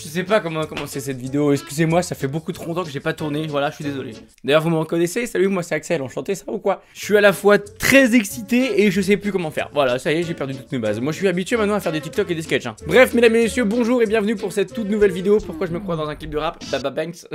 Je sais pas comment commencer cette vidéo, excusez-moi, ça fait beaucoup trop longtemps que j'ai pas tourné, voilà, je suis désolé. D'ailleurs, vous me reconnaissez, salut, moi c'est Axel, enchanté, ça ou quoi? Je suis à la fois très excité et je sais plus comment faire. Voilà, ça y est, j'ai perdu toutes mes bases. Moi je suis habitué maintenant à faire des TikTok et des sketchs. Hein. Bref, mesdames et messieurs, bonjour et bienvenue pour cette toute nouvelle vidéo. Pourquoi je me crois dans un clip de rap? Baba Banks.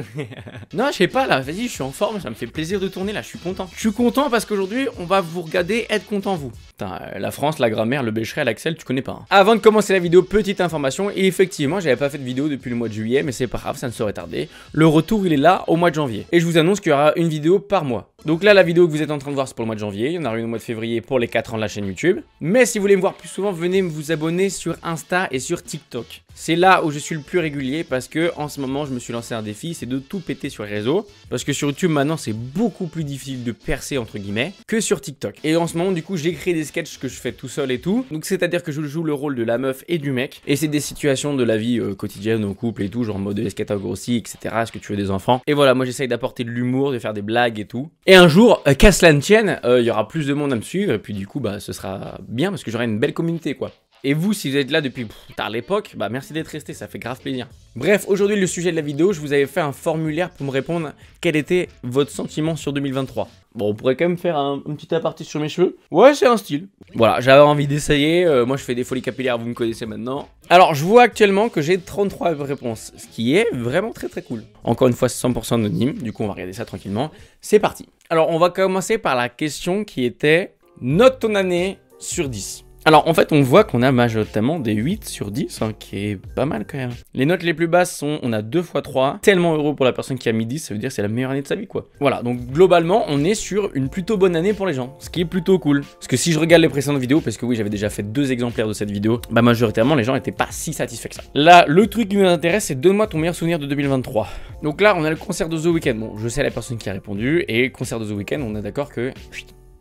Non, je sais pas là, vas-y, je suis en forme, ça me fait plaisir de tourner là, je suis content. Je suis content parce qu'aujourd'hui, on va vous regarder être content vous. Putain, la France, la grammaire, le Becherel, l'Axel, tu connais pas. Hein. Avant de commencer la vidéo, petite information, et effectivement, j'avais pas fait de vidéo depuis le mois de juillet, mais c'est pas grave, ça ne saurait tarder. Le retour, il est là au mois de janvier. Et je vous annonce qu'il y aura une vidéo par mois. Donc là, la vidéo que vous êtes en train de voir, c'est pour le mois de janvier. Il y en aura une au mois de février pour les 4 ans de la chaîne YouTube. Mais si vous voulez me voir plus souvent, venez vous abonner sur Insta et sur TikTok. C'est là où je suis le plus régulier parce que en ce moment, je me suis lancé un défi, c'est de tout péter sur les réseaux. Parce que sur YouTube, maintenant, c'est beaucoup plus difficile de percer, entre guillemets, que sur TikTok. Et en ce moment, du coup, j'écris des sketchs que je fais tout seul et tout. Donc c'est-à-dire que je joue le rôle de la meuf et du mec. Et c'est des situations de la vie quotidienne au couple et tout, genre en mode est-ce que t'as grossi, etc. Est-ce que tu veux des enfants? Et voilà, moi j'essaye d'apporter de l'humour, de faire des blagues et tout. Et un jour, qu'à cela ne tienne, il y aura plus de monde à me suivre. Et puis du coup, bah ce sera bien parce que j'aurai une belle communauté, quoi. Et vous, si vous êtes là depuis tard l'époque, bah merci d'être resté, ça fait grave plaisir. Bref, aujourd'hui, le sujet de la vidéo, je vous avais fait un formulaire pour me répondre quel était votre sentiment sur 2023. Bon, on pourrait quand même faire un petit aparté sur mes cheveux. Ouais, c'est un style. Voilà, j'avais envie d'essayer. Moi, je fais des folies capillaires, vous me connaissez maintenant. Alors, je vois actuellement que j'ai 33 réponses, ce qui est vraiment très très cool. Encore une fois, c'est 100% anonyme. Du coup, on va regarder ça tranquillement. C'est parti. Alors, on va commencer par la question qui était note ton année sur 10. Alors en fait on voit qu'on a majoritairement des 8 sur 10 hein, qui est pas mal quand même. Les notes les plus basses sont on a 2 x 3, tellement heureux pour la personne qui a mis 10, ça veut dire que c'est la meilleure année de sa vie quoi. Voilà, donc globalement on est sur une plutôt bonne année pour les gens, ce qui est plutôt cool. Parce que si je regarde les précédentes vidéos, parce que oui j'avais déjà fait 2 exemplaires de cette vidéo, bah majoritairement les gens étaient pas si satisfaits que ça. Là le truc qui nous intéresse c'est donne-moi ton meilleur souvenir de 2023. Donc là on a le concert de The Weeknd, bon je sais la personne qui a répondu, et concert de The Weeknd on est d'accord que...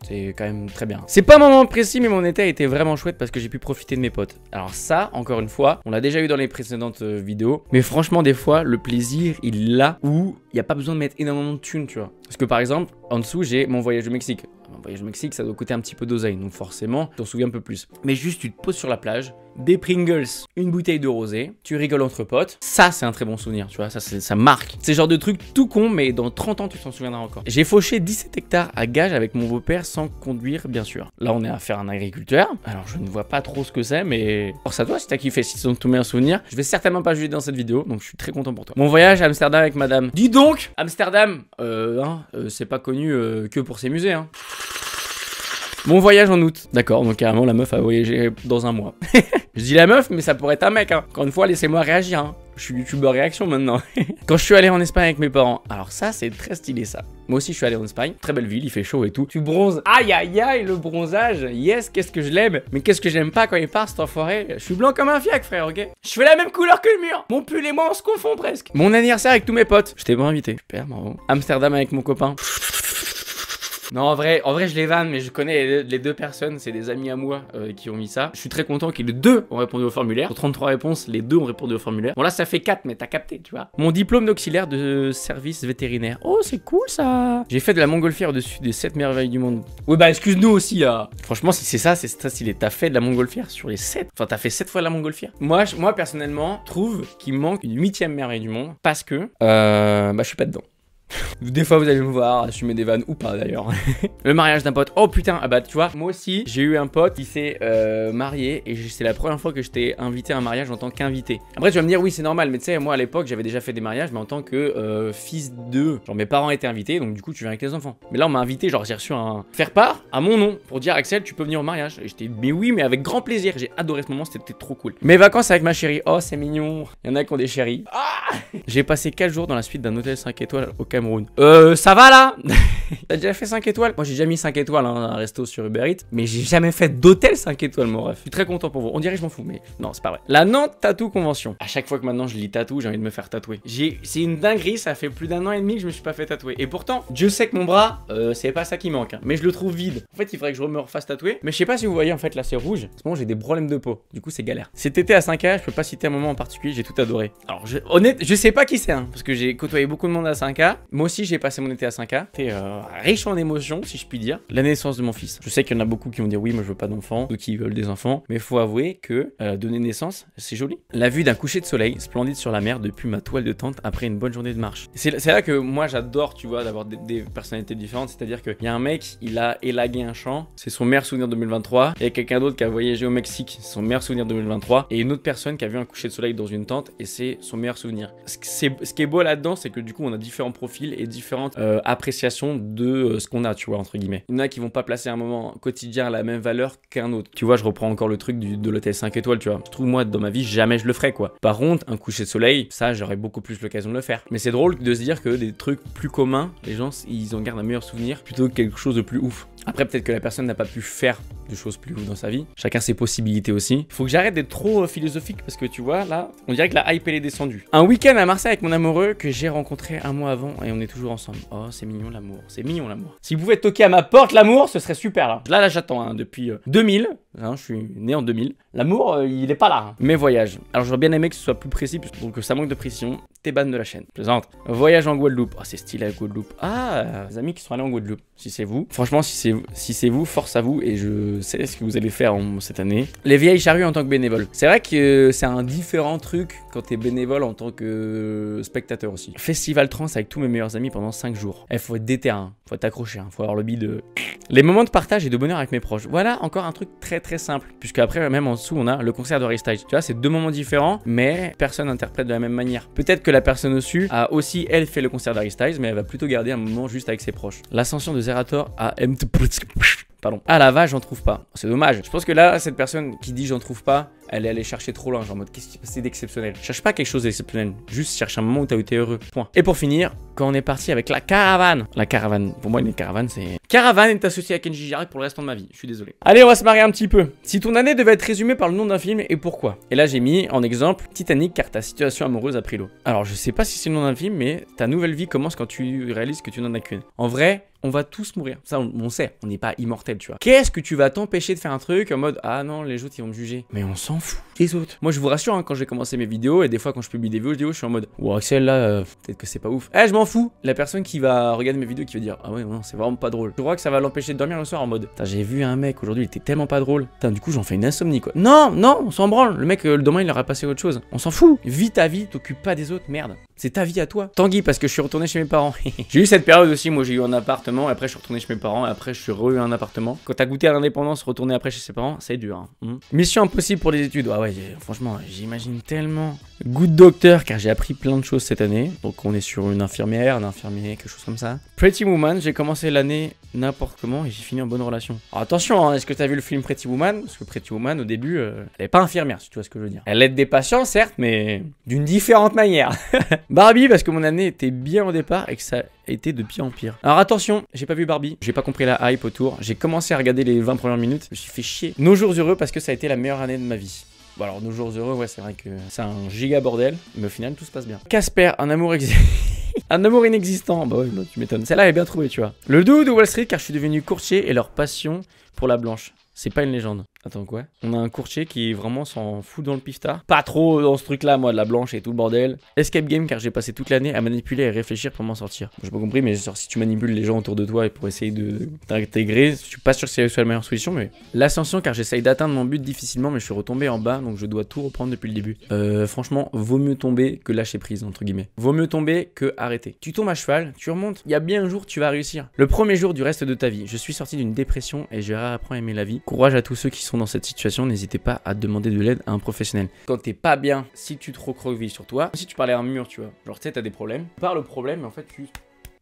c'est quand même très bien. C'est pas un moment précis, mais mon été a été vraiment chouette parce que j'ai pu profiter de mes potes. Alors ça, encore une fois, on l'a déjà eu dans les précédentes vidéos. Mais franchement, des fois, le plaisir, il est là où il n'y a pas besoin de mettre énormément de thunes, tu vois. Parce que par exemple, en dessous, j'ai mon voyage au Mexique. Mon voyage au Mexique, ça doit coûter un petit peu d'oseille. Donc forcément, tu t'en souviens un peu plus. Mais juste, tu te poses sur la plage, des Pringles, une bouteille de rosé, tu rigoles entre potes. Ça, c'est un très bon souvenir, tu vois. Ça marque. C'est le genre de truc tout con, mais dans 30 ans, tu t'en souviendras encore. J'ai fauché 17 hectares à gage avec mon beau-père sans conduire, bien sûr. Là, on est à faire un agriculteur. Alors, je ne vois pas trop ce que c'est, mais force à toi si t'as kiffé, si t'as tout mis un souvenir. Je vais certainement pas juger dans cette vidéo, donc je suis très content pour toi. Mon voyage à Amsterdam avec madame. Dis donc, Amsterdam, c'est pas connu que pour ses musées, hein. Mon voyage en août. D'accord, donc carrément la meuf a voyagé dans un mois. Je dis la meuf, mais ça pourrait être un mec, hein. Encore une fois, laissez-moi réagir, hein. Je suis youtubeur réaction maintenant. Quand je suis allé en Espagne avec mes parents, alors ça c'est très stylé ça. Moi aussi je suis allé en Espagne, très belle ville, il fait chaud et tout. Tu bronzes, aïe aïe aïe le bronzage, yes, qu'est-ce que je l'aime. Mais qu'est-ce que j'aime pas quand il part cet enfoiré. Je suis blanc comme un fiac frère, ok. Je fais la même couleur que le mur. Mon pull et moi on se confond presque. Mon anniversaire avec tous mes potes, je t'ai pas invité. Super marrant. Amsterdam avec mon copain. Non, en vrai, je les vanne, mais je connais les deux personnes, c'est des amis à moi qui ont mis ça. Je suis très content que les deux ont répondu au formulaire. Sur 33 réponses, les deux ont répondu au formulaire. Bon, là, ça fait 4, mais t'as capté, tu vois. Mon diplôme d'auxiliaire de service vétérinaire. Oh, c'est cool ça. J'ai fait de la montgolfière au-dessus des 7 merveilles du monde. Oui, bah, excuse-nous aussi, là. Franchement, si c'est ça, c'est très stylé. T'as fait de la montgolfière sur les 7. Enfin, t'as fait 7 fois de la montgolfière. Moi, personnellement, trouve qu'il me manque une 8e merveille du monde parce que, je suis pas dedans. Des fois vous allez me voir assumer des vannes ou pas d'ailleurs. Le mariage d'un pote. Oh putain, ah bah tu vois, moi aussi j'ai eu un pote qui s'est marié et c'est la première fois que je t'ai invité à un mariage en tant qu'invité. Après tu vas me dire oui c'est normal, mais tu sais moi à l'époque j'avais déjà fait des mariages mais en tant que fils de... Genre mes parents étaient invités donc du coup tu viens avec les enfants. Mais là on m'a invité, genre j'ai reçu un faire part à mon nom pour dire Axel tu peux venir au mariage. Et j'étais mais oui mais avec grand plaisir, j'ai adoré ce moment, c'était trop cool. Mes vacances avec ma chérie, oh c'est mignon. Il y en a qui ont des chéris. Ah j'ai passé 4 jours dans la suite d'un hôtel 5 étoiles au Cameroun. Ça va là. T'as déjà fait 5 étoiles? Moi j'ai déjà mis 5 étoiles hein, un resto sur Uber Eats, mais j'ai jamais fait d'hôtel 5 étoiles mon ref. Je suis très content pour vous. On dirait que je m'en fous, mais non c'est pas vrai. La Nantes Tattoo Convention. À chaque fois que maintenant je lis tatou, j'ai envie de me faire tatouer. C'est une dinguerie, ça fait plus d'1 an et demi que je me suis pas fait tatouer. Et pourtant, Dieu sait que mon bras, c'est pas ça qui manque, hein, mais je le trouve vide. En fait il faudrait que je me refasse tatouer. Mais je sais pas si vous voyez en fait là c'est rouge. En ce moment j'ai des problèmes de peau. Du coup c'est galère. Cet été à 5A, je peux pas citer un moment en particulier, j'ai tout adoré. Alors je sais pas qui c'est, hein, parce que j'ai côtoyé beaucoup de monde à 5A Moi aussi, j'ai passé mon été à 5K. C'était riche en émotions, si je puis dire. La naissance de mon fils. Je sais qu'il y en a beaucoup qui vont dire oui, moi je veux pas d'enfants, ou qui veulent des enfants. Mais il faut avouer que donner naissance, c'est joli. La vue d'un coucher de soleil splendide sur la mer depuis ma toile de tente après une bonne journée de marche. C'est là que moi j'adore, tu vois, d'avoir des personnalités différentes. C'est-à-dire qu'il y a un mec, il a élagué un champ, c'est son meilleur souvenir 2023. Il y a quelqu'un d'autre qui a voyagé au Mexique, c'est son meilleur souvenir 2023. Et une autre personne qui a vu un coucher de soleil dans une tente et c'est son meilleur souvenir. Ce qui est beau là-dedans, c'est que du coup on a différents profils et différentes appréciations de ce qu'on a, tu vois, entre guillemets. Il y en a qui vont pas placer un moment quotidien à la même valeur qu'un autre. Tu vois, je reprends encore le truc de l'hôtel 5 étoiles, tu vois. Je trouve, moi, dans ma vie, jamais je le ferais, quoi. Par contre, un coucher de soleil, ça, j'aurais beaucoup plus l'occasion de le faire. Mais c'est drôle de se dire que des trucs plus communs, les gens, ils en gardent un meilleur souvenir plutôt que quelque chose de plus ouf. Après, peut-être que la personne n'a pas pu faire de choses plus ouf dans sa vie. Chacun ses possibilités aussi. Faut que j'arrête d'être trop philosophique parce que tu vois, là, on dirait que la hype, elle est descendue. Un week-end à Marseille avec mon amoureux que j'ai rencontré un mois avant et on est toujours ensemble. Oh, c'est mignon l'amour. C'est mignon l'amour. Si vous pouvez toquer à ma porte, l'amour, ce serait super là. Là, j'attends hein, depuis 2000. Hein, je suis né en 2000. L'amour, il est pas là. Hein. Mes voyages. Alors, j'aurais bien aimé que ce soit plus précis, donc ça manque de précision. T'es ban de la chaîne. Plaisante. Voyage en Guadeloupe. Oh, c'est stylé la Guadeloupe. Ah, les amis qui sont allés en Guadeloupe. Si c'est vous. Franchement, si c'est vous, force à vous. Et je sais ce que vous allez faire cette année. Les vieilles charrues en tant que bénévole. C'est vrai que c'est un différent truc quand t'es bénévole en tant que spectateur aussi. Festival trans avec tous mes meilleurs amis pendant 5 jours. Il faut être déter, hein. Faut être accroché, hein. Faut avoir le bide de... Les moments de partage et de bonheur avec mes proches. Voilà encore un truc très simple. Puisque après, même en dessous, on a le concert de Harry Styles. Tu vois, c'est deux moments différents, mais personne n'interprète de la même manière. Peut-être que la personne au-dessus a aussi, elle, fait le concert d'Harry Styles, mais elle va plutôt garder un moment juste avec ses proches. L'ascension de Zerator à Pardon. Ah la vache, j'en trouve pas. C'est dommage. Je pense que là, cette personne qui dit j'en trouve pas, elle est allée chercher trop loin. Genre en mode, qu'est-ce qui s'est passé d'exceptionnel? Cherche pas quelque chose d'exceptionnel. Juste cherche un moment où t'as été heureux. Point. Et pour finir, quand on est parti avec la caravane. La caravane. Pour moi, une caravane, c'est... Caravane est associée à Kenji Girac pour le restant de ma vie. Je suis désolé. Allez, on va se marrer un petit peu. Si ton année devait être résumée par le nom d'un film et pourquoi? Et là, j'ai mis en exemple Titanic car ta situation amoureuse a pris l'eau. Alors, je sais pas si c'est le nom d'un film, mais ta nouvelle vie commence quand tu réalises que tu n'en as qu'une. En vrai, on va tous mourir. Ça, on sait. On n'est pas immortel, tu vois. Qu'est-ce que tu vas t'empêcher de faire un truc en mode ah non, les autres ils vont me juger. Mais on s'en fout. Les autres. Moi, je vous rassure, hein, quand j'ai commencé mes vidéos et des fois quand je publie des vidéos, je suis en mode oh Axel là, peut-être que c'est pas ouf. Eh, je m'en fous. La personne qui va regarder mes vidéos qui va dire ah ouais, non, c'est vraiment pas drôle. Je crois que ça va l'empêcher de dormir le soir en mode j'ai vu un mec aujourd'hui, il était tellement pas drôle. Du coup, j'en fais une insomnie quoi. Non, on s'en branle. Le mec, le demain, il aura passé autre chose. On s'en fout. Vis ta vie, t'occupe pas des autres, merde. C'est ta vie à toi. Tanguy, parce que je suis retourné chez mes parents. J'ai eu cette période aussi, moi j'ai eu un appartement, et après je suis retourné chez mes parents, et après je suis re-eu un appartement. Quand t'as goûté à l'indépendance, retourner après chez ses parents, c'est dur. Hein. Mission impossible pour les études. Ah ouais, franchement, j'imagine tellement. Good Doctor, car j'ai appris plein de choses cette année. Donc on est sur une infirmière, un infirmier, quelque chose comme ça. Pretty Woman, j'ai commencé l'année n'importe comment et j'ai fini en bonne relation. Alors attention, hein, est-ce que t'as vu le film Pretty Woman? Parce que Pretty Woman, au début, elle est pas infirmière, si tu vois ce que je veux dire. Elle aide des patients, certes, mais d'une différente manière. Barbie, parce que mon année était bien au départ et que ça a été de pire en pire. Alors attention, j'ai pas vu Barbie, j'ai pas compris la hype autour. J'ai commencé à regarder les 20 premières minutes, je me suis fait chier. Nos jours heureux parce que ça a été la meilleure année de ma vie. Bon alors nos jours heureux, ouais c'est vrai que c'est un giga bordel, mais au final tout se passe bien. Casper, un amour un amour inexistant, bah ouais, bah, tu m'étonnes. Celle-là elle est bien trouvée, tu vois. Le duo de Wall Street car je suis devenu courtier et leur passion pour la blanche. C'est pas une légende. Attends quoi? On a un courtier qui vraiment s'en fout dans le piftard. Pas trop dans ce truc là moi de la blanche et tout le bordel. Escape game car j'ai passé toute l'année à manipuler et réfléchir pour m'en sortir. J'ai pas compris mais genre, si tu manipules les gens autour de toi et pour essayer de t'intégrer, je suis pas sûr que c'est la meilleure solution mais... L'ascension car j'essaye d'atteindre mon but difficilement mais je suis retombé en bas donc je dois tout reprendre depuis le début. Franchement vaut mieux tomber que lâcher prise entre guillemets. Vaut mieux tomber que arrêter. Tu tombes à cheval, tu remontes, il y a bien un jour tu vas réussir. Le premier jour du reste de ta vie, je suis sorti d'une dépression et j'ai réappris à aimer la vie. Courage à tous ceux qui sont dans cette situation, n'hésitez pas à demander de l'aide à un professionnel. Quand t'es pas bien, si tu te recroquevilles sur toi, si tu parlais à un mur, tu vois, genre tu sais, t'as des problèmes, tu parles au problème, mais en fait,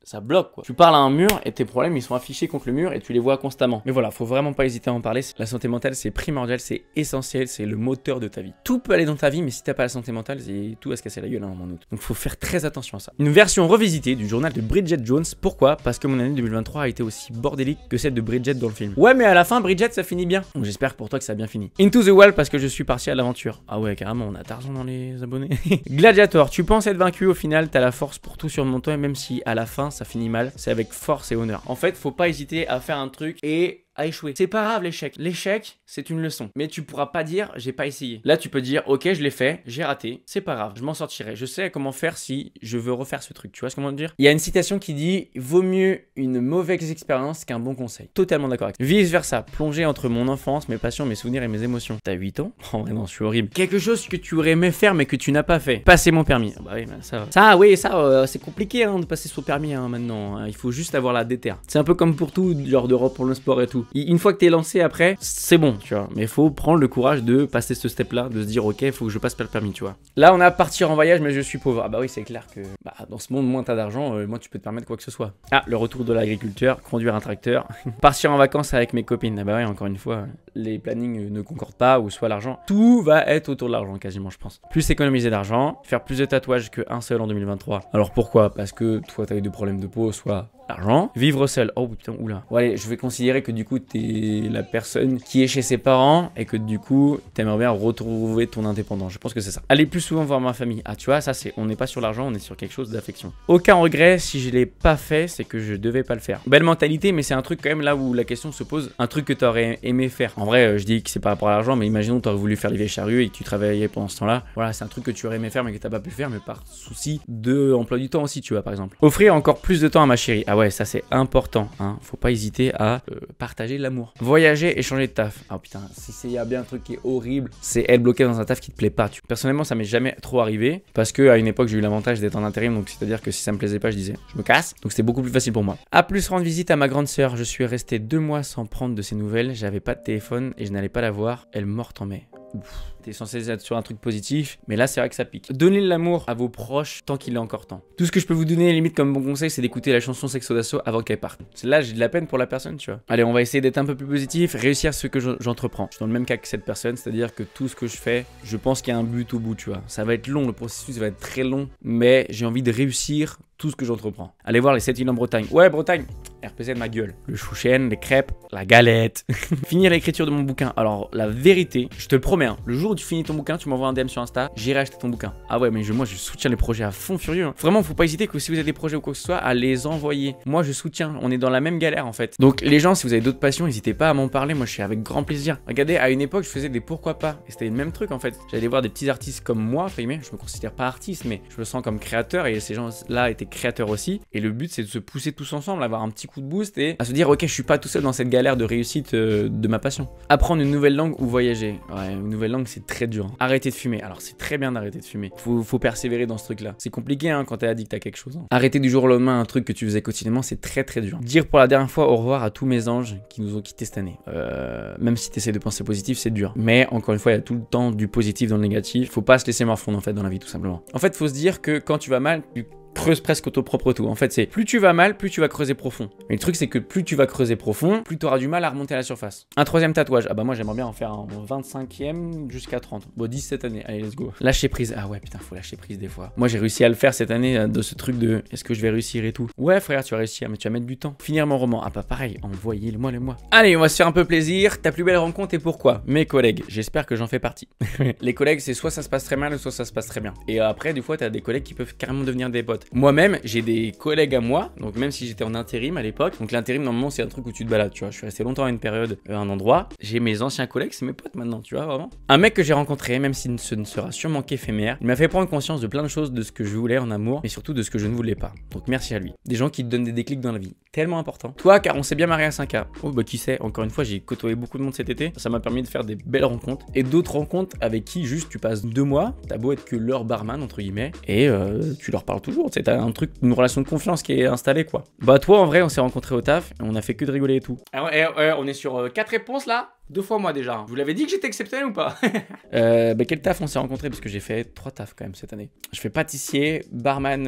ça bloque quoi. Tu parles à un mur et tes problèmes ils sont affichés contre le mur et tu les vois constamment. Mais voilà, faut vraiment pas hésiter à en parler. La santé mentale c'est primordial, c'est essentiel, c'est le moteur de ta vie. Tout peut aller dans ta vie, mais si t'as pas la santé mentale, tout va se casser la gueule à un moment d'autre. Donc faut faire très attention à ça. Une version revisitée du journal de Bridget Jones. Pourquoi? Parce que mon année 2023 a été aussi bordélique que celle de Bridget dans le film. Ouais, mais à la fin, Bridget ça finit bien. Donc j'espère pour toi que ça a bien fini. Into the Wall parce que je suis parti à l'aventure. Ah ouais, carrément, on a Tarzan dans les abonnés. Gladiator, tu penses être vaincu, au final t'as la force pour tout surmonter, même si à la fin ça finit mal. C'est avec force et honneur. En fait, faut pas hésiter à faire un truc et à échouer. C'est pas grave l'échec. L'échec, c'est une leçon. Mais tu pourras pas dire j'ai pas essayé. Là, tu peux dire ok, je l'ai fait, j'ai raté, c'est pas grave, je m'en sortirai. Je sais comment faire si je veux refaire ce truc. Tu vois ce comment dire? Il y a une citation qui dit vaut mieux une mauvaise expérience qu'un bon conseil. Totalement d'accord avec ça. Vice versa, plonger entre mon enfance, mes passions, mes souvenirs et mes émotions. T'as 8 ans? Oh non, je suis horrible. Quelque chose que tu aurais aimé faire mais que tu n'as pas fait. Passer mon permis. Bah oui, ça va. Ça, oui, ça, c'est compliqué hein, de passer son permis hein, maintenant. Hein. Il faut juste avoir la déter. C'est un peu comme pour tout, genre d'Europe pour le sport et tout. Une fois que t'es lancé après, c'est bon, tu vois. Mais il faut prendre le courage de passer ce step-là, de se dire ok, il faut que je passe par le permis, tu vois. Là, on a partir en voyage, mais je suis pauvre. Ah bah oui, c'est clair que dans ce monde, moins t'as d'argent, moins tu peux te permettre quoi que ce soit. Ah, le retour de l'agriculteur, conduire un tracteur, partir en vacances avec mes copines. Ah bah oui, encore une fois, les plannings ne concordent pas, ou soit l'argent. Tout va être autour de l'argent, quasiment, je pense. Plus économiser d'argent, faire plus de tatouages qu'un seul en 2023. Alors pourquoi? Parce que toi, t'as eu des problèmes de peau, soit l'argent. Vivre seul. Oh putain, oula. Bon, allez, je vais considérer que du coup, t'es la personne qui est chez ses parents et que du coup, t'aimerais bien retrouver ton indépendance. Je pense que c'est ça. Aller plus souvent voir ma famille. Ah, tu vois, ça, c'est. On n'est pas sur l'argent, on est sur quelque chose d'affection. Aucun regret, si je l'ai pas fait, c'est que je devais pas le faire. Belle mentalité, mais c'est un truc quand même là où la question se pose. Un truc que t'aurais aimé faire. En vrai, je dis que c'est par rapport à l'argent, mais imaginons t'aurais voulu faire les vieilles charrues et que tu travaillais pendant ce temps-là. Voilà, c'est un truc que tu aurais aimé faire, mais que t'as pas pu faire, mais par souci de emploi du temps aussi, tu vois, par exemple. Offrir encore plus de temps à ma chérie. Ah ouais, ça c'est important, hein. Faut pas hésiter à partager l'amour. Voyager et changer de taf. Ah putain, si y a bien un truc qui est horrible, c'est être bloqué dans un taf qui te plaît pas. Personnellement, ça m'est jamais trop arrivé parce que à une époque, j'ai eu l'avantage d'être en intérim, donc c'est-à-dire que si ça me plaisait pas, je disais je me casse. Donc c'était beaucoup plus facile pour moi. À plus rendre visite à ma grande sœur. Je suis resté 2 mois sans prendre de ses nouvelles. J'avais pas de téléphone et je n'allais pas la voir. Elle morte en mai. T'es censé être sur un truc positif, mais là c'est vrai que ça pique. Donnez de l'amour à vos proches tant qu'il est encore temps. Tout ce que je peux vous donner limite comme bon conseil, c'est d'écouter la chanson Sexo d'Assaut avant qu'elle parte. Là j'ai de la peine pour la personne, tu vois. Allez, on va essayer d'être un peu plus positif, réussir ce que j'entreprends. Je suis dans le même cas que cette personne, c'est-à-dire que tout ce que je fais, je pense qu'il y a un but au bout, tu vois. Ça va être long, le processus va être très long, mais j'ai envie de réussir tout ce que j'entreprends. Allez voir les 7 îles en Bretagne. Ouais, Bretagne, RPZ de ma gueule. Le chouchen, les crêpes, la galette. Finir l'écriture de mon bouquin. Alors, la vérité, je te le promets, hein, le jour où tu finis ton bouquin, tu m'envoies un DM sur Insta, j'irai acheter ton bouquin. Ah ouais, mais moi, je soutiens les projets à fond furieux. Hein. Vraiment, faut pas hésiter que si vous avez des projets ou quoi que ce soit, à les envoyer. Moi, je soutiens. On est dans la même galère, en fait. Donc, les gens, si vous avez d'autres passions, n'hésitez pas à m'en parler. Moi, je suis avec grand plaisir. Regardez, à une époque, je faisais des pourquoi pas. Et c'était le même truc, en fait. J'allais voir des petits artistes comme moi, je me considère pas artiste, mais je me sens comme créateur. Et ces gens-là étaient créateurs aussi. Et le but, c'est de se pousser tous ensemble, avoir un petit coup de boost et à se dire, ok, je suis pas tout seul dans cette galère de réussite de ma passion. Apprendre une nouvelle langue ou voyager. Ouais, une nouvelle langue, c'est très dur. Hein. Arrêter de fumer. Alors, c'est très bien d'arrêter de fumer. Faut persévérer dans ce truc-là. C'est compliqué hein, quand t'es addict à quelque chose. Hein. Arrêter du jour au lendemain un truc que tu faisais quotidiennement, c'est très très dur. Dire pour la dernière fois au revoir à tous mes anges qui nous ont quittés cette année. Même si t'essaies de penser positif, c'est dur. Mais encore une fois, il y a tout le temps du positif dans le négatif. Faut pas se laisser morfondre en fait dans la vie, tout simplement. En fait, faut se dire que quand tu vas mal, tu creuse presque au ton propre tout. En fait, c'est plus tu vas mal, plus tu vas creuser profond. Mais le truc, c'est que plus tu vas creuser profond, plus tu auras du mal à remonter à la surface. Un 3e tatouage. Ah bah moi, j'aimerais bien en faire un 25e jusqu'à 30. Bon, 10 cette année. Allez, let's go. Lâcher prise. Ah ouais, putain, faut lâcher prise des fois. Moi, j'ai réussi à le faire cette année de ce truc de est-ce que je vais réussir et tout. Ouais, frère, tu vas réussir, mais tu vas mettre du temps. Finir mon roman. Ah bah pareil, envoyez-le-moi, le moi. Allez, on va se faire un peu plaisir. Ta plus belle rencontre et pourquoi? Mes collègues. J'espère que j'en fais partie. Les collègues, c'est soit ça se passe très mal, soit ça se passe très bien. Et après, des fois, t'as des collègues qui peuvent carrément devenir des potes. Moi-même, j'ai des collègues à moi, donc même si j'étais en intérim à l'époque, donc l'intérim normalement c'est un truc où tu te balades, tu vois, je suis resté longtemps à une période, à un endroit, j'ai mes anciens collègues, c'est mes potes maintenant, tu vois, vraiment. Un mec que j'ai rencontré, même si ce ne sera sûrement qu'éphémère, il m'a fait prendre conscience de plein de choses, de ce que je voulais en amour, mais surtout de ce que je ne voulais pas. Donc merci à lui. Des gens qui te donnent des déclics dans la vie, tellement important. Toi, car on s'est bien marié à 5K. Oh bah qui sait, encore une fois, j'ai côtoyé beaucoup de monde cet été, ça m'a permis de faire des belles rencontres, et d'autres rencontres avec qui juste tu passes 2 mois, t'as beau être que leur barman, entre guillemets, et tu leur parles toujours, tu sais, t'as un truc, une relation de confiance qui est installée quoi. Bah toi en vrai on s'est rencontrés au taf et on a fait que de rigoler et tout. Alors, on est sur 4 réponses là. 2 fois moi déjà. Je vous l'avais dit que j'étais exceptionnel ou pas? Bah quel taf on s'est rencontrés parce que j'ai fait 3 tafs quand même cette année. Je fais pâtissier, barman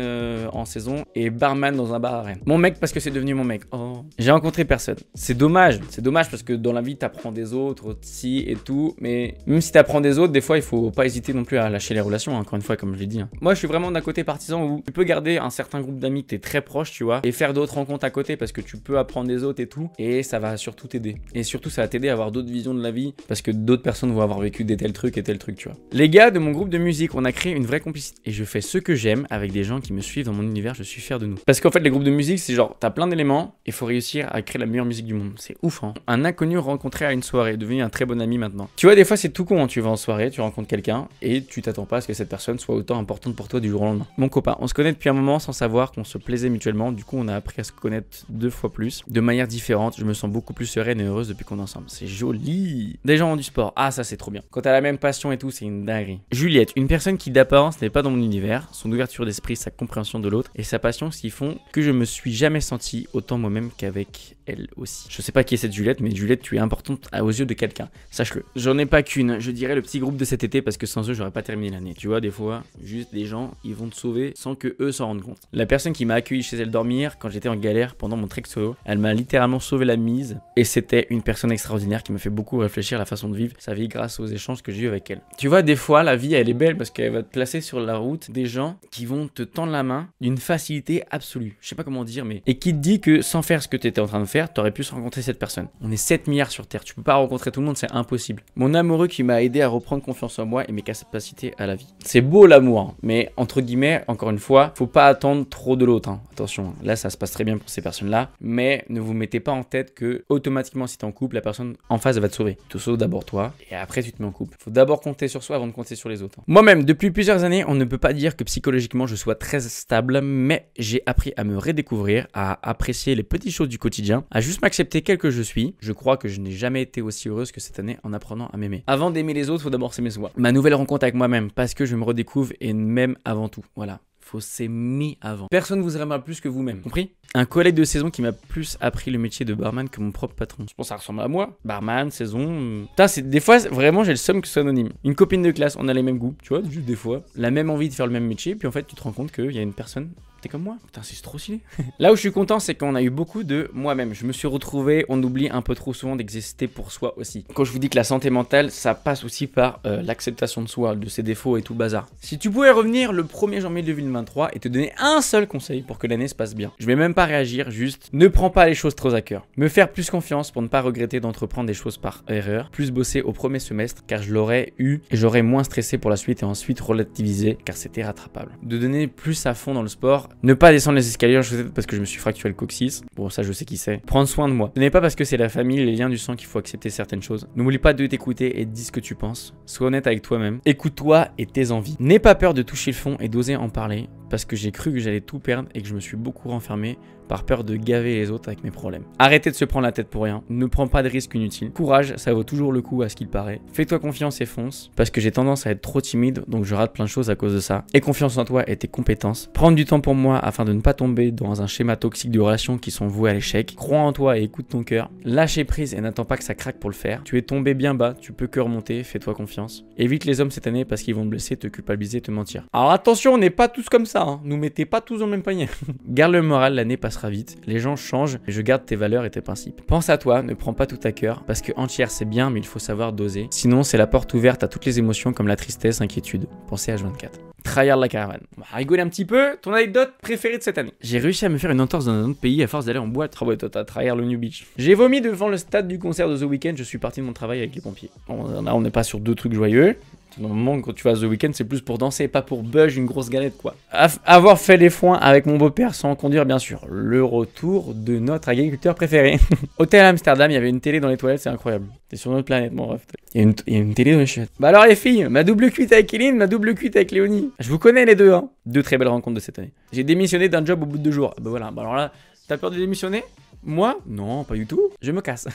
en saison et barman dans un bar à Rennes. Mon mec parce que c'est devenu mon mec. Oh. J'ai rencontré personne. C'est dommage parce que dans la vie t'apprends des autres aussi et tout. Mais même si t'apprends des autres, des fois il faut pas hésiter non plus à lâcher les relations. Encore une fois comme je l'ai dit. Hein. Moi je suis vraiment d'un côté partisan où tu peux garder un certain groupe d'amis que t'es très proche, tu vois, et faire d'autres rencontres à côté parce que tu peux apprendre des autres et tout. Et ça va surtout t'aider. Et surtout ça va t'aider à avoir d'autres vision de la vie parce que d'autres personnes vont avoir vécu des tels trucs et tels trucs, tu vois. Les gars de mon groupe de musique, on a créé une vraie complicité et je fais ce que j'aime avec des gens qui me suivent dans mon univers, je suis fier de nous. Parce qu'en fait, les groupes de musique, c'est genre, t'as plein d'éléments et faut réussir à créer la meilleure musique du monde. C'est ouf, hein. Un inconnu rencontré à une soirée, devenu un très bon ami maintenant. Tu vois, des fois, c'est tout con, hein. Tu vas en soirée, tu rencontres quelqu'un et tu t'attends pas à ce que cette personne soit autant importante pour toi du jour au lendemain. Mon copain, on se connaît depuis un moment sans savoir qu'on se plaisait mutuellement, du coup, on a appris à se connaître 2 fois plus, de manière différente. Je me sens beaucoup plus sereine et heureuse depuis qu'on est ensemble. C'est joli. Des gens ont du sport. Ah, ça, c'est trop bien. Quand t'as la même passion et tout, c'est une dinguerie. Juliette, une personne qui d'apparence n'est pas dans mon univers, son ouverture d'esprit, sa compréhension de l'autre et sa passion, ce qui font que je me suis jamais senti autant moi-même qu'avec elle aussi. Je sais pas qui est cette Juliette, mais Juliette, tu es importante aux yeux de quelqu'un. Sache-le. J'en ai pas qu'une. Je dirais le petit groupe de cet été parce que sans eux, j'aurais pas terminé l'année. Tu vois, des fois, juste des gens, ils vont te sauver sans que eux s'en rendent compte. La personne qui m'a accueilli chez elle dormir quand j'étais en galère pendant mon trek solo, elle m'a littéralement sauvé la mise et c'était une personne extraordinaire qui m'a fait beaucoup réfléchir à la façon de vivre sa vie grâce aux échanges que j'ai eu avec elle. Tu vois, des fois, la vie, elle est belle parce qu'elle va te placer sur la route des gens qui vont te tendre la main d'une facilité absolue. Je sais pas comment dire, mais... Et qui te dit que sans faire ce que tu étais en train de faire, t'aurais pu rencontrer cette personne. On est 7 milliards sur Terre, tu peux pas rencontrer tout le monde, c'est impossible. Mon amoureux qui m'a aidé à reprendre confiance en moi et mes capacités à la vie. C'est beau l'amour, hein, mais entre guillemets, encore une fois, faut pas attendre trop de l'autre. Hein. Attention, là ça se passe très bien pour ces personnes-là, mais ne vous mettez pas en tête que automatiquement si t'es en couple, la personne en face elle va te sauver. Tu te sauves d'abord toi et après tu te mets en couple. Faut d'abord compter sur soi avant de compter sur les autres. Hein. Moi-même, depuis plusieurs années, on ne peut pas dire que psychologiquement je sois très stable, mais j'ai appris à me redécouvrir, à apprécier les petites choses du quotidien, à juste m'accepter tel que je suis. Je crois que je n'ai jamais été aussi heureuse que cette année en apprenant à m'aimer. Avant d'aimer les autres, faut d'abord s'aimer soi. Ma nouvelle rencontre avec moi-même, parce que je me redécouvre et m'aime avant tout. Voilà. Faut s'aimer avant. Personne vous aimera plus que vous-même. Compris? Un collègue de saison qui m'a plus appris le métier de barman que mon propre patron. Je pense que ça ressemble à moi. Barman, saison. Putain, c'est des fois, vraiment, j'ai le seum que ce soit anonyme. Une copine de classe, on a les mêmes goûts, tu vois, juste des fois. La même envie de faire le même métier, puis en fait, tu te rends compte qu'il y a une personne. T'es comme moi. Putain, c'est trop stylé. Là où je suis content, c'est qu'on a eu beaucoup de moi-même. Je me suis retrouvé, on oublie un peu trop souvent d'exister pour soi aussi. Quand je vous dis que la santé mentale, ça passe aussi par l'acceptation de soi, de ses défauts et tout bazar. Si tu pouvais revenir le 1er janvier 2023 et te donner un seul conseil pour que l'année se passe bien, je vais même pas réagir, juste ne prends pas les choses trop à cœur. Me faire plus confiance pour ne pas regretter d'entreprendre des choses par erreur. Plus bosser au premier semestre car je l'aurais eu et j'aurais moins stressé pour la suite et ensuite relativiser car c'était rattrapable. De donner plus à fond dans le sport. Ne pas descendre les escaliers, je sais parce que je me suis fracturé le coccyx. Bon, ça, je sais qui c'est. Prendre soin de moi. Ce n'est pas parce que c'est la famille, les liens du sang qu'il faut accepter certaines choses. N'oublie pas de t'écouter et dis ce que tu penses. Sois honnête avec toi-même. Écoute-toi et tes envies. N'aie pas peur de toucher le fond et d'oser en parler parce que j'ai cru que j'allais tout perdre et que je me suis beaucoup renfermé par peur de gaver les autres avec mes problèmes. Arrêtez de se prendre la tête pour rien. Ne prends pas de risques inutiles. Courage, ça vaut toujours le coup à ce qu'il paraît. Fais-toi confiance et fonce parce que j'ai tendance à être trop timide donc je rate plein de choses à cause de ça. Aie confiance en toi et tes compétences. Prendre du temps pour moi afin de ne pas tomber dans un schéma toxique de relations qui sont vouées à l'échec. Crois en toi et écoute ton cœur. Lâcher prise et n'attends pas que ça craque pour le faire. Tu es tombé bien bas, tu peux que remonter, fais-toi confiance. Évite les hommes cette année parce qu'ils vont te blesser, te culpabiliser, te mentir. Alors attention, on n'est pas tous comme ça, hein. Nous mettez pas tous dans le même panier. Garde le moral, l'année passera vite. Les gens changent et je garde tes valeurs et tes principes. Pense à toi, ne prends pas tout à cœur parce que entière c'est bien mais il faut savoir doser. Sinon c'est la porte ouverte à toutes les émotions comme la tristesse, l'inquiétude. Pensez H24. Tryhard la caravane. On va rigoler un petit peu. Ton anecdote préférée de cette année? J'ai réussi à me faire une entorse dans un autre pays à force d'aller en boîte. Oh ouais, toi t'as tryhard le New Beach. J'ai vomi devant le stade du concert de The Weeknd. Je suis parti de mon travail avec les pompiers. On n'est pas sur 2 trucs joyeux. Normalement, quand tu vas à The Weeknd, c'est plus pour danser, pas pour buzz une grosse galette, quoi. Avoir fait les foins avec mon beau-père sans conduire, bien sûr. Le retour de notre agriculteur préféré. Hôtel Amsterdam, il y avait une télé dans les toilettes, c'est incroyable. T'es sur notre planète, bon bref. Il y a une télé dans les chiottes. Bah alors les filles, ma double cuite avec Kéline, ma double cuite avec Léonie. Je vous connais les deux, hein. 2 très belles rencontres de cette année. J'ai démissionné d'un job au bout de 2 jours. Bah voilà, bah alors là, t'as peur de démissionner? Moi? Non, pas du tout. Je me casse.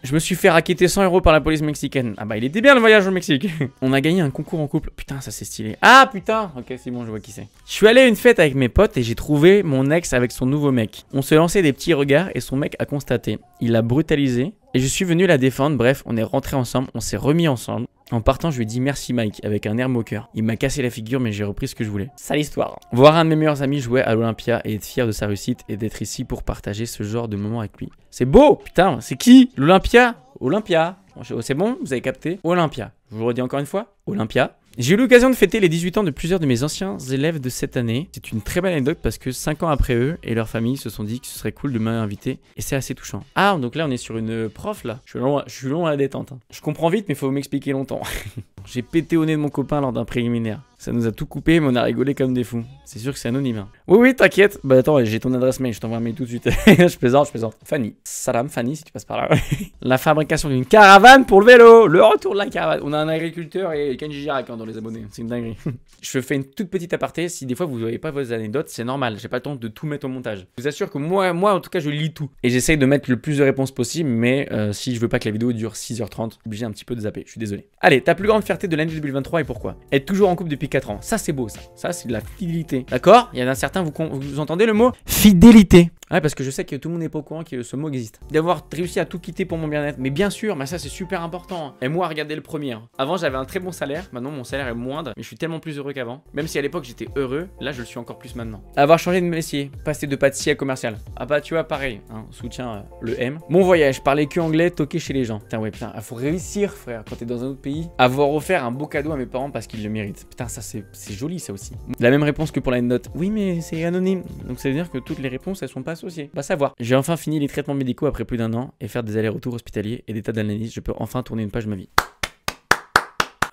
Je me suis fait racketter 100 € par la police mexicaine. Ah bah il était bien le voyage au Mexique. On a gagné un concours en couple. Putain, ça c'est stylé. Ah putain. Ok, c'est bon, je vois qui c'est. Je suis allé à une fête avec mes potes et j'ai trouvé mon ex avec son nouveau mec. On se lançait des petits regards et son mec a constaté. Il l'a brutalisé et je suis venu la défendre. Bref, on est rentrés ensemble, on s'est remis ensemble. En partant, je lui ai dit merci Mike avec un air moqueur. Il m'a cassé la figure mais j'ai repris ce que je voulais. Sale histoire. Voir un de mes meilleurs amis jouer à l'Olympia et être fier de sa réussite et d'être ici pour partager ce genre de moment avec lui. C'est beau. Putain, c'est qui? L'Olympia? Olympia. C'est bon, vous avez capté? Olympia. Je vous le redis encore une fois. Olympia. J'ai eu l'occasion de fêter les 18 ans de plusieurs de mes anciens élèves de cette année. C'est une très belle anecdote parce que 5 ans après eux et leur famille se sont dit que ce serait cool de m'inviter et c'est assez touchant. Ah, donc là on est sur une prof là. Je suis long à la détente. Hein. Je comprends vite mais il faut m'expliquer longtemps. J'ai pété au nez de mon copain lors d'un préliminaire. Ça nous a tout coupé, mais on a rigolé comme des fous. C'est sûr que c'est anonyme. Hein. Oui, t'inquiète. Bah attends, j'ai ton adresse mail, je t'envoie un mail tout de suite. je plaisante. Fanny. Salam, Fanny, si tu passes par là. La fabrication d'une caravane pour le vélo. Le retour de la caravane. On a un agriculteur et Kenji Girac dans les abonnés. C'est une dinguerie. Je fais une toute petite aparté. Si des fois vous voyez pas vos anecdotes, c'est normal. J'ai pas le temps de tout mettre au montage. Je vous assure que moi, en tout cas, je lis tout. Et j'essaye de mettre le plus de réponses possible. Mais si je veux pas que la vidéo dure 6h30, obligé un petit peu de zapper. Je suis désolé. Allez, ta plus grande fierté de l'année 2023 et pourquoi? Être toujours en couple depuis 4 ans. Ça, c'est beau. Ça c'est de la fidélité. D'accord? Il y en a certains, vous entendez le mot fidélité. Ouais, parce que je sais que tout le monde n'est pas au courant que ce mot existe. D'avoir réussi à tout quitter pour mon bien-être. Mais bien sûr, mais ça c'est super important. Et moi, regardez le premier. Avant, j'avais un très bon salaire. Maintenant, mon salaire est moindre. Mais je suis tellement plus heureux qu'avant. Même si à l'époque, j'étais heureux. Là, je le suis encore plus maintenant. Avoir changé de métier. Passer de pâtissier à commercial. Ah bah, tu vois, pareil. Hein, soutien le M. Mon voyage. Parler que anglais, toquer chez les gens. Putain, ouais, putain. Faut réussir, frère, quand t'es dans un autre pays. Avoir offert un beau cadeau à mes parents parce qu'ils le méritent. Putain, ça c'est joli, ça aussi. La même réponse que pour la note. Oui, mais c'est anonyme. Donc ça veut dire que toutes les réponses, elles sont pas associées. Bah, savoir. J'ai enfin fini les traitements médicaux après plus d'1 an et faire des allers-retours hospitaliers et des tas d'analyses. Je peux enfin tourner une page de ma vie.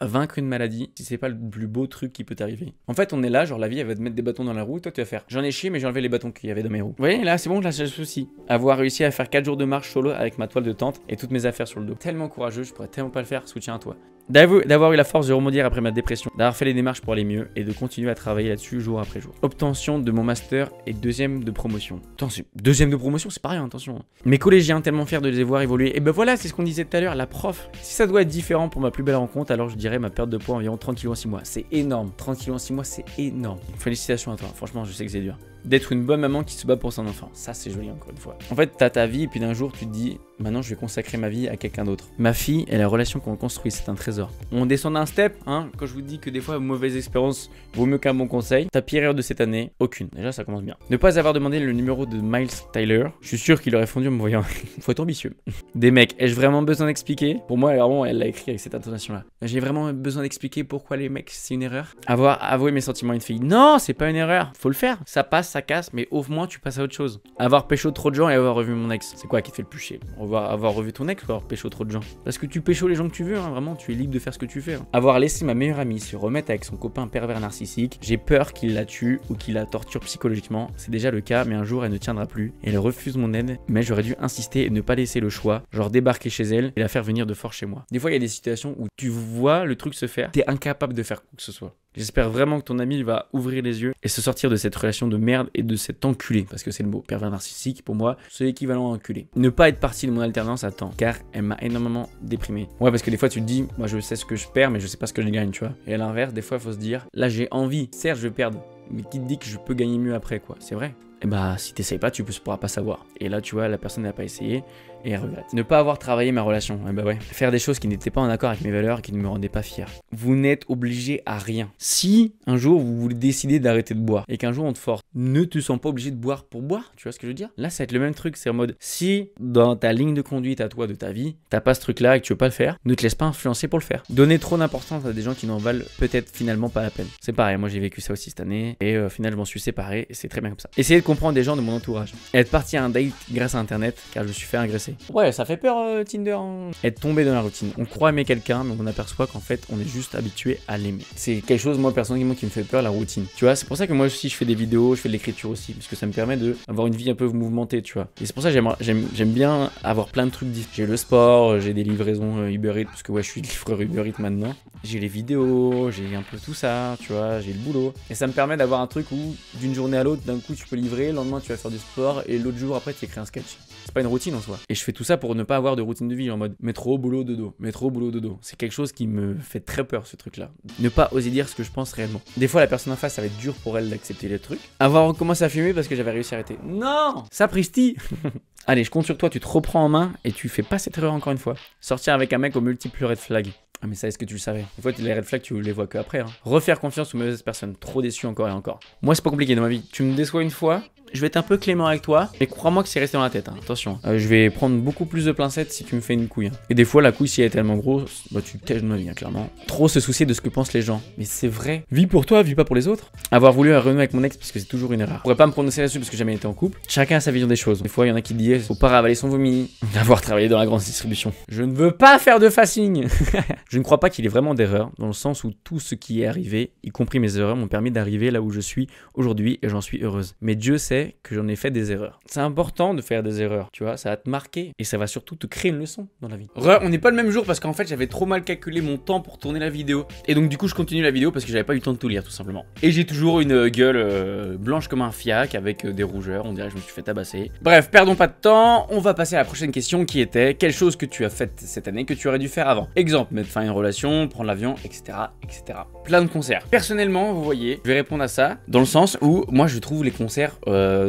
Vaincre une maladie, si c'est pas le plus beau truc qui peut t'arriver. En fait, on est là, genre la vie, elle va te mettre des bâtons dans la roue, toi tu vas faire. J'en ai chié, mais j'ai enlevé les bâtons qu'il y avait dans mes roues. Vous voyez, là, c'est bon, là, c'est le souci. Avoir réussi à faire 4 jours de marche solo avec ma toile de tente et toutes mes affaires sur le dos. Tellement courageux, je pourrais tellement pas le faire, soutien à toi. D'avoir eu la force de rebondir après ma dépression, d'avoir fait les démarches pour aller mieux et de continuer à travailler là-dessus jour après jour. Obtention de mon master et 2e de promotion. Attention, 2e de promotion, c'est pas rien, attention. Mes collégiens, tellement fiers de les voir évoluer. Et ben voilà, c'est ce qu'on disait tout à l'heure, la prof. Si ça doit être différent pour ma plus belle rencontre, alors je dirais ma perte de poids environ 30 kg en 6 mois. C'est énorme. 30 kg en 6 mois, c'est énorme. Félicitations à toi, franchement, je sais que c'est dur. D'être une bonne maman qui se bat pour son enfant. Ça, c'est joli encore une fois. En fait, t'as ta vie et puis d'un jour, tu te dis, maintenant, je vais consacrer ma vie à quelqu'un d'autre. Ma fille et la relation qu'on construit, c'est un trésor. On descend d'un step, hein. Quand je vous dis que des fois, une mauvaise expérience vaut mieux qu'un bon conseil. Ta pire erreur de cette année, aucune. Déjà, ça commence bien. Ne pas avoir demandé le numéro de Miles Tyler. Je suis sûr qu'il aurait fondu en me voyant. Faut être ambitieux. Des mecs, ai-je vraiment besoin d'expliquer? Pour moi, vraiment, elle l'a écrit avec cette intonation-là. J'ai vraiment besoin d'expliquer pourquoi les mecs, c'est une erreur. Avoir avoué mes sentiments à une fille. Non, c'est pas une erreur. Faut le faire. Ça passe, ça casse, mais au moins tu passes à autre chose. Avoir pécho trop de gens et avoir revu mon ex. C'est quoi qui te fait le plus chier? Avoir revu ton ex ou avoir pécho trop de gens? Parce que tu pécho les gens que tu veux, hein, vraiment, tu es libre de faire ce que tu fais. Hein. Avoir laissé ma meilleure amie se remettre avec son copain pervers narcissique. J'ai peur qu'il la tue ou qu'il la torture psychologiquement. C'est déjà le cas, mais un jour elle ne tiendra plus. Elle refuse mon aide, mais j'aurais dû insister et ne pas laisser le choix. Genre débarquer chez elle et la faire venir de force chez moi. Des fois il y a des situations où tu vois le truc se faire, t'es incapable de faire quoi que ce soit. J'espère vraiment que ton ami va ouvrir les yeux et se sortir de cette relation de merde et de cet enculé, parce que c'est le mot pervers narcissique pour moi, c'est l'équivalent à enculé. Ne pas être parti de mon alternance à temps, car elle m'a énormément déprimé. Ouais, parce que des fois tu te dis, moi je sais ce que je perds, mais je sais pas ce que je gagne, tu vois. Et à l'inverse, des fois il faut se dire, là j'ai envie, certes je vais perdre, mais qui te dit que je peux gagner mieux après, quoi. C'est vrai. Et bah si t'essayes pas, tu pourras pas savoir. Et là tu vois, la personne n'a pas essayé et elle regrette. Ne pas avoir travaillé ma relation, et bah ouais. Faire des choses qui n'étaient pas en accord avec mes valeurs et qui ne me rendaient pas fier. Vous n'êtes obligé à rien. Si un jour vous voulez décider d'arrêter de boire et qu'un jour on te force, ne te sens pas obligé de boire pour boire, tu vois ce que je veux dire? Là ça va être le même truc, c'est en mode, si dans ta ligne de conduite à toi de ta vie, t'as pas ce truc là et que tu veux pas le faire, ne te laisse pas influencer pour le faire. Donner trop d'importance à des gens qui n'en valent peut-être finalement pas la peine. C'est pareil, moi j'ai vécu ça aussi cette année et au final je m'en suis séparé et c'est très bien comme ça. Essayez de comprendre des gens de mon entourage. Être parti à un date grâce à internet car je me suis fait agresser. Ouais, ça fait peur Tinder. Hein. Être tombé dans la routine. On croit aimer quelqu'un mais on aperçoit qu'en fait on est juste habitué à l'aimer. C'est quelque chose moi personnellement qui me fait peur, la routine. Tu vois, c'est pour ça que moi aussi je fais des vidéos, je fais de l'écriture aussi parce que ça me permet d'avoir une vie un peu mouvementée, tu vois. Et c'est pour ça que j'aime bien avoir plein de trucs différents. J'ai le sport, j'ai des livraisons Uber Eats parce que ouais, je suis livreur Uber Eats maintenant. J'ai les vidéos, j'ai un peu tout ça, tu vois, j'ai le boulot. Et ça me permet d'avoir un truc où d'une journée à l'autre, d'un coup tu peux livrer, le lendemain tu vas faire du sport et l'autre jour après tu écris un sketch. C'est pas une routine en soi. Et je fais tout ça pour ne pas avoir de routine de vie en mode métro, boulot, dodo, métro, boulot, dodo. C'est quelque chose qui me fait très peur ce truc là. Ne pas oser dire ce que je pense réellement. Des fois la personne en face ça va être dur pour elle d'accepter les trucs. Avoir recommencé à fumer parce que j'avais réussi à arrêter. Non, sapristi. Allez, je compte sur toi, tu te reprends en main et tu fais pas cette erreur encore une fois. Sortir avec un mec aux multiples red flags. Ah mais ça, est-ce que tu le savais? Des fois, les red flags, tu les vois que après. Hein. Refaire confiance aux mauvaises personnes. Trop déçu encore et encore. Moi, c'est pas compliqué dans ma vie. Tu me déçois une fois, je vais être un peu clément avec toi, mais crois-moi que c'est resté dans la tête, hein. Attention. Je vais prendre beaucoup plus de pincettes si tu me fais une couille, hein. Et des fois, la couille, si elle est tellement grosse, bah tu te tèches de ma vie, hein, clairement. Trop se soucier de ce que pensent les gens. Mais c'est vrai. Vis pour toi, vis pas pour les autres. Avoir voulu renouer avec mon ex parce que c'est toujours une erreur. Je pourrais pas me prononcer là-dessus parce que j'ai jamais été en couple. Chacun a sa vision des choses. Des fois, il y en a qui disent faut pas ravaler son vomi, avoir travaillé dans la grande distribution. Je ne veux pas faire de facing. Je ne crois pas qu'il y ait vraiment d'erreur, dans le sens où tout ce qui est arrivé, y compris mes erreurs, m'ont permis d'arriver là où je suis aujourd'hui et j'en suis heureuse. Mais Dieu sait que j'en ai fait des erreurs. C'est important de faire des erreurs, tu vois, ça va te marquer et ça va surtout te créer une leçon dans la vie. On n'est pas le même jour parce qu'en fait j'avais trop mal calculé mon temps pour tourner la vidéo. Et donc du coup je continue la vidéo parce que j'avais pas eu le temps de tout lire tout simplement. Et j'ai toujours une gueule blanche comme un fiac avec des rougeurs, on dirait que je me suis fait tabasser. Bref, perdons pas de temps, on va passer à la prochaine question qui était quelle chose que tu as faite cette année que tu aurais dû faire avant. Exemple, mettre fin à une relation, prendre l'avion, etc., etc. Plein de concerts. Personnellement, vous voyez, je vais répondre à ça dans le sens où moi je trouve les concerts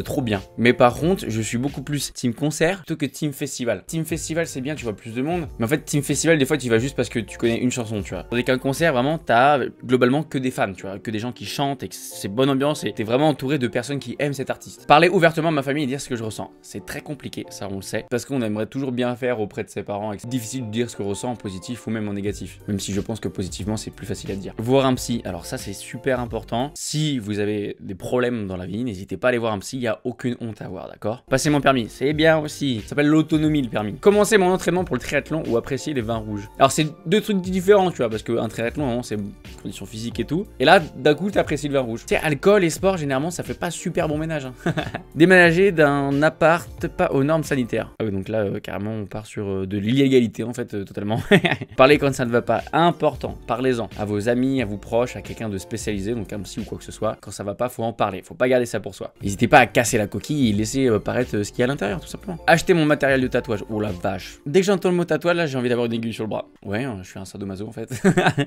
trop bien. Mais par contre, je suis beaucoup plus team concert plutôt que team festival. Team festival, c'est bien, tu vois plus de monde. Mais en fait, team festival, des fois, tu y vas juste parce que tu connais une chanson, tu vois. Tandis qu'un concert, vraiment, t'as globalement que des fans, tu vois, que des gens qui chantent et que c'est bonne ambiance et t'es vraiment entouré de personnes qui aiment cet artiste. Parler ouvertement à ma famille et dire ce que je ressens, c'est très compliqué, ça on le sait, parce qu'on aimerait toujours bien faire auprès de ses parents et c'est difficile de dire ce qu'on ressent en positif ou même en négatif. Même si je pense que positivement, c'est plus facile à dire. Voir un psy, alors ça c'est super important. Si vous avez des problèmes dans la vie, n'hésitez pas à aller voir un psy, il n'y a aucune honte à avoir, d'accord? Passer mon permis, c'est bien aussi. Ça s'appelle l'autonomie le permis. Commencer mon entraînement pour le triathlon ou apprécier les vins rouges. Alors c'est deux trucs différents, tu vois, parce qu'un triathlon, vraiment, c'est conditions physiques et tout. Et là, d'un coup, t'apprécies le vin rouge. Tu sais, alcool et sport, généralement, ça fait pas super bon ménage, hein. Déménager d'un appart pas aux normes sanitaires. Ah oui, donc là, carrément, on part sur de l'illégalité, en fait, totalement. Parler quand ça ne va pas, important. Parlez-en à vos amis, à vos proches, à quelqu'un de spécialisé, donc un psy ou quoi que ce soit. Quand ça va pas, faut en parler. Faut pas garder ça pour soi. N'hésitez pas à casser la coquille et laisser paraître ce qu'il y a à l'intérieur, tout simplement. Acheter mon matériel de tatouage. Oh la vache. Dès que j'entends le mot tatouage, là, j'ai envie d'avoir une aiguille sur le bras. Ouais, je suis un sadomaso, en fait.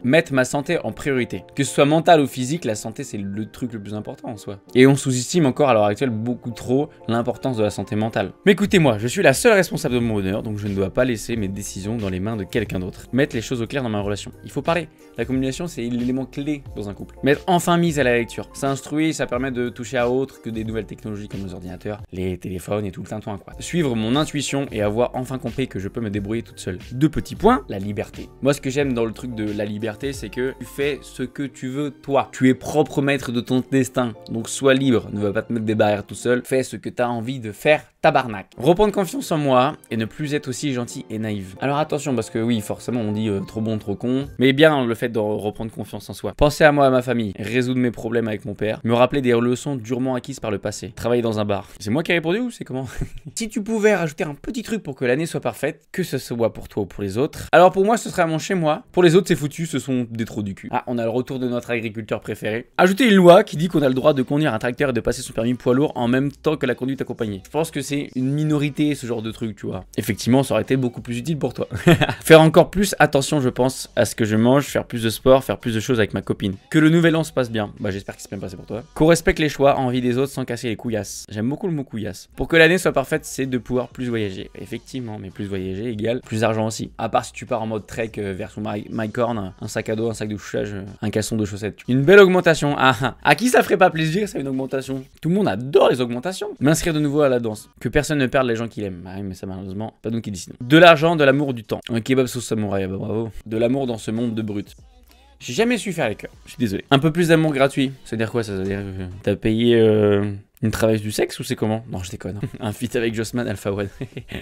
Mettre ma santé en priorité. Que ce soit mental ou physique, la santé, c'est le truc le plus important en soi. Et on sous-estime encore à l'heure actuelle beaucoup trop l'importance de la santé mentale. Mais écoutez-moi, je suis la seule responsable de mon bonheur, donc je ne dois pas laisser mes décisions dans les mains de quelqu'un d'autre. Mettre les choses au clair dans ma relation. Il faut parler. La communication, c'est l'élément clé dans un couple. Mettre enfin mise à la lecture. Ça instruit, ça permet de toucher à autre que des nouvelles technologies comme les ordinateurs, les téléphones et tout le tintouin, quoi. Suivre mon intuition et avoir enfin compris que je peux me débrouiller toute seule. Deux petits points, la liberté. Moi, ce que j'aime dans le truc de la liberté, c'est que tu fais ce que tu veux, toi. Tu es propre maître de ton destin. Donc, sois libre. Ne va pas te mettre des barrières tout seul. Fais ce que tu as envie de faire. Tabarnak. Reprendre confiance en moi et ne plus être aussi gentil et naïf. Alors attention parce que oui, forcément on dit trop bon, trop con, mais bien le fait de reprendre confiance en soi. Penser à moi, à ma famille, résoudre mes problèmes avec mon père, me rappeler des leçons durement acquises par le passé, travailler dans un bar. C'est moi qui ai répondu ou c'est comment? Si tu pouvais rajouter un petit truc pour que l'année soit parfaite, que ce soit pour toi ou pour les autres, alors pour moi ce serait à mon chez moi. Pour les autres c'est foutu, ce sont des trous du cul. Ah, on a le retour de notre agriculteur préféré. Ajouter une loi qui dit qu'on a le droit de conduire un tracteur et de passer son permis poids lourd en même temps que la conduite accompagnée. Je pense que c'est une minorité ce genre de truc, tu vois. Effectivement, ça aurait été beaucoup plus utile pour toi. Faire encore plus attention, je pense, à ce que je mange, faire plus de sport, faire plus de choses avec ma copine. Que le nouvel an se passe bien. Bah j'espère qu'il s'est bien passé pour toi. Qu'on respecte les choix, envie des autres sans casser les couillasses. J'aime beaucoup le mot couillasse. Pour que l'année soit parfaite, c'est de pouvoir plus voyager. Effectivement, mais plus voyager égale plus d'argent aussi. À part si tu pars en mode trek version MyCorn, un sac à dos, un sac de couchage, un caleçon de chaussettes. Une belle augmentation. Ah, à qui ça ferait pas plaisir, ça, une augmentation? Tout le monde adore les augmentations. M'inscrire de nouveau à la danse. Que personne ne perde les gens qu'il aime. Ah oui, mais ça malheureusement, pas nous qui décidons. De l'argent, de l'amour, du temps. Un kebab sauce samouraï, bah bravo. De l'amour dans ce monde de brut. J'ai jamais su faire les cœurs, je suis désolé. Un peu plus d'amour gratuit, ça veut dire quoi? Ça veut dire que t'as payé une travailleuse du sexe ou c'est comment? Non, je déconne. Un feat avec Jossman Alpha One.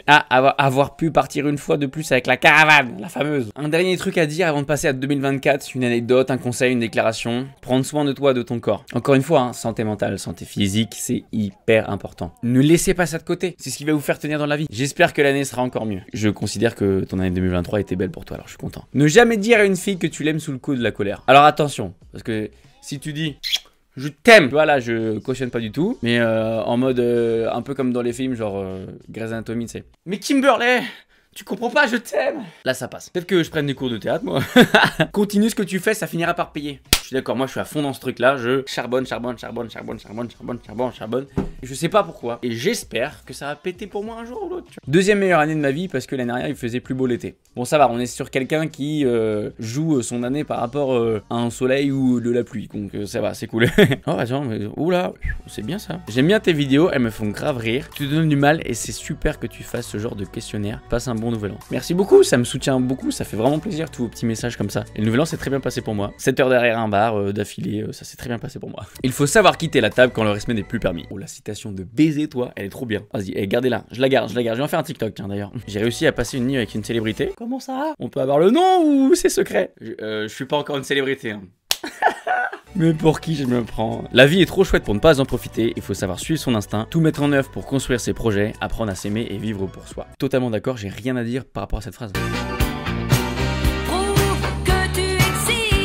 Ah, avoir pu partir une fois de plus avec la caravane, la fameuse. Un dernier truc à dire avant de passer à 2024, une anecdote, un conseil, une déclaration. Prendre soin de toi, de ton corps. Encore une fois, hein, santé mentale, santé physique, c'est hyper important. Ne laissez pas ça de côté, c'est ce qui va vous faire tenir dans la vie. J'espère que l'année sera encore mieux. Je considère que ton année 2023 était belle pour toi, alors je suis content. Ne jamais dire à une fille que tu l'aimes sous le coup de la colère. Alors attention, parce que si tu dis... Je t'aime. Voilà, je cautionne pas du tout. Mais en mode un peu comme dans les films, genre Grey's Anatomy, tu sais. Mais Kimberley, tu comprends pas, je t'aime. Là, ça passe. Peut-être que je prenne des cours de théâtre, moi. Continue ce que tu fais, ça finira par payer. Je suis suis d'accord, moi je suis à fond dans ce truc là, je charbonne. Et je sais pas pourquoi. Et j'espère que ça va péter pour moi un jour ou l'autre. Deuxième meilleure année de ma vie parce que l'année dernière il faisait plus beau l'été. Bon ça va, on est sur quelqu'un qui joue son année par rapport à un soleil ou de la pluie. Donc ça va, c'est cool. Oh attends, mais oula, c'est bien ça. J'aime bien tes vidéos, elles me font grave rire. Tu te donnes du mal et c'est super que tu fasses ce genre de questionnaire. Passe un bon nouvel an. Merci beaucoup, ça me soutient beaucoup, ça fait vraiment plaisir tous vos petits messages comme ça. Et le nouvel an s'est très bien passé pour moi. 7 heures derrière un bar d'affilée, ça s'est très bien passé pour moi. Il faut savoir quitter la table quand le respect n'est plus permis. Oh la citation de baiser toi, elle est trop bien. Vas-y, gardez-la, je la garde. Je vais en faire un TikTok tiens d'ailleurs. J'ai réussi à passer une nuit avec une célébrité. Comment ça? On peut avoir le nom ou c'est secret? Je suis pas encore une célébrité hein. Mais pour qui je me prends? La vie est trop chouette pour ne pas en profiter, il faut savoir suivre son instinct, tout mettre en œuvre pour construire ses projets, apprendre à s'aimer et vivre pour soi. Totalement d'accord, j'ai rien à dire par rapport à cette phrase.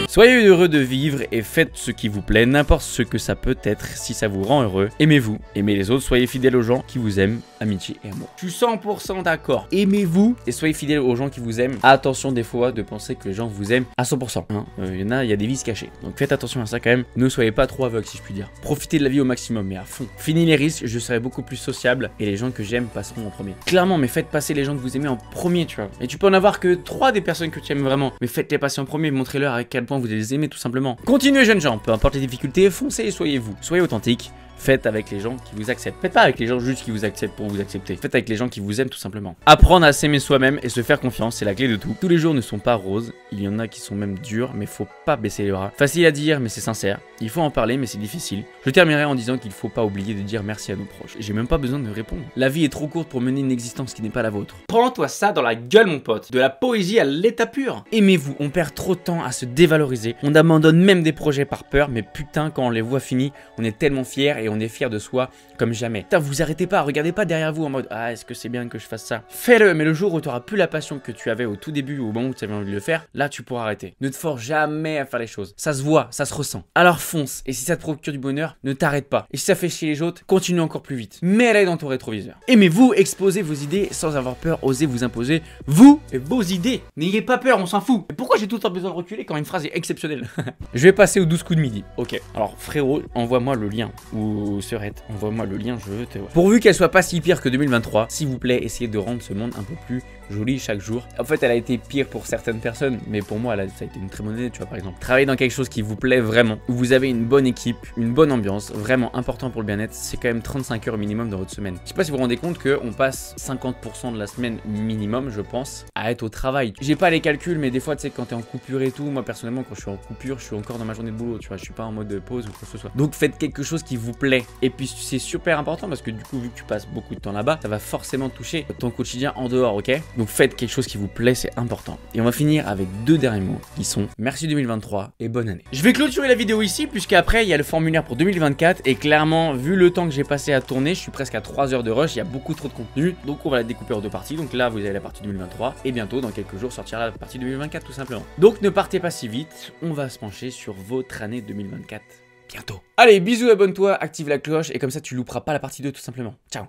Soyez heureux de vivre et faites ce qui vous plaît, n'importe ce que ça peut être si ça vous rend heureux. Aimez-vous, aimez les autres, soyez fidèles aux gens qui vous aiment, amitié et amour. Je suis 100% d'accord. Aimez-vous et soyez fidèles aux gens qui vous aiment. Attention des fois de penser que les gens vous aiment à 100%. Hein. Il y a des vices cachés. Donc faites attention à ça quand même. Ne soyez pas trop aveugles si je puis dire. Profitez de la vie au maximum mais à fond. Fini les risques, je serai beaucoup plus sociable et les gens que j'aime passeront en premier. Clairement, mais faites passer les gens que vous aimez en premier, tu vois. Et tu peux en avoir que 3 des personnes que tu aimes vraiment. Mais faites-les passer en premier, montrez-leur à quel point vous les aimez tout simplement. Continuez jeunes gens, peu importe les difficultés, foncez et soyez vous. Soyez authentiques. Faites avec les gens qui vous acceptent. Faites pas avec les gens juste qui vous acceptent pour vous accepter. Faites avec les gens qui vous aiment tout simplement. Apprendre à s'aimer soi-même et se faire confiance, c'est la clé de tout. Tous les jours ne sont pas roses. Il y en a qui sont même durs, mais faut pas baisser les bras. Facile à dire, mais c'est sincère. Il faut en parler, mais c'est difficile. Je terminerai en disant qu'il faut pas oublier de dire merci à nos proches. J'ai même pas besoin de répondre. La vie est trop courte pour mener une existence qui n'est pas la vôtre. Prends-toi ça dans la gueule, mon pote. De la poésie à l'état pur. Aimez-vous. On perd trop de temps à se dévaloriser. On abandonne même des projets par peur, mais putain, quand on les voit finis, on est tellement fiers et on est fiers de soi comme jamais. Putain, vous arrêtez pas, regardez pas derrière vous en mode ah, est-ce que c'est bien que je fasse ça? Fais-le, mais le jour où tu auras plus la passion que tu avais au tout début, au moment où tu avais envie de le faire, là tu pourras arrêter. Ne te force jamais à faire les choses. Ça se voit, ça se ressent. Alors fonce, et si ça te procure du bonheur, ne t'arrête pas. Et si ça fait chier les autres, continue encore plus vite. Mets l'œil dans ton rétroviseur. Aimez-vous, exposez vos idées sans avoir peur, osez vous imposer, vous et vos idées. N'ayez pas peur, on s'en fout. Mais pourquoi j'ai tout le temps besoin de reculer quand une phrase est exceptionnelle? Je vais passer aux 12 coups de midi. Ok, alors frérot, envoie-moi le lien. Ou Serette, envoie-moi le lien, je te vois. Pourvu qu'elle soit pas si pire que 2023, s'il vous plaît, essayez de rendre ce monde un peu plus joli chaque jour. En fait, elle a été pire pour certaines personnes, mais pour moi, ça a été une très bonne année, tu vois, par exemple. Travailler dans quelque chose qui vous plaît vraiment, où vous avez une bonne équipe, une bonne ambiance, vraiment important pour le bien-être, c'est quand même 35 heures minimum dans votre semaine. Je sais pas si vous vous rendez compte qu'on passe 50% de la semaine minimum, je pense, à être au travail. J'ai pas les calculs, mais des fois, tu sais, quand t'es en coupure et tout, moi, personnellement, quand je suis en coupure, je suis encore dans ma journée de boulot, tu vois, je suis pas en mode pause ou quoi que ce soit. Donc, faites quelque chose qui vous plaît. Et puis, c'est super important parce que du coup, vu que tu passes beaucoup de temps là-bas, ça va forcément toucher ton quotidien en dehors, ok? Donc faites quelque chose qui vous plaît, c'est important. Et on va finir avec 2 derniers mots qui sont merci 2023 et bonne année. Je vais clôturer la vidéo ici puisqu'après il y a le formulaire pour 2024 et clairement vu le temps que j'ai passé à tourner, je suis presque à 3 heures de rush, il y a beaucoup trop de contenu, donc on va la découper en 2 parties. Donc là vous avez la partie 2023 et bientôt dans quelques jours sortira la partie 2024 tout simplement. Donc ne partez pas si vite, on va se pencher sur votre année 2024 bientôt. Allez, bisous, abonne-toi, active la cloche et comme ça tu louperas pas la partie 2 tout simplement. Ciao.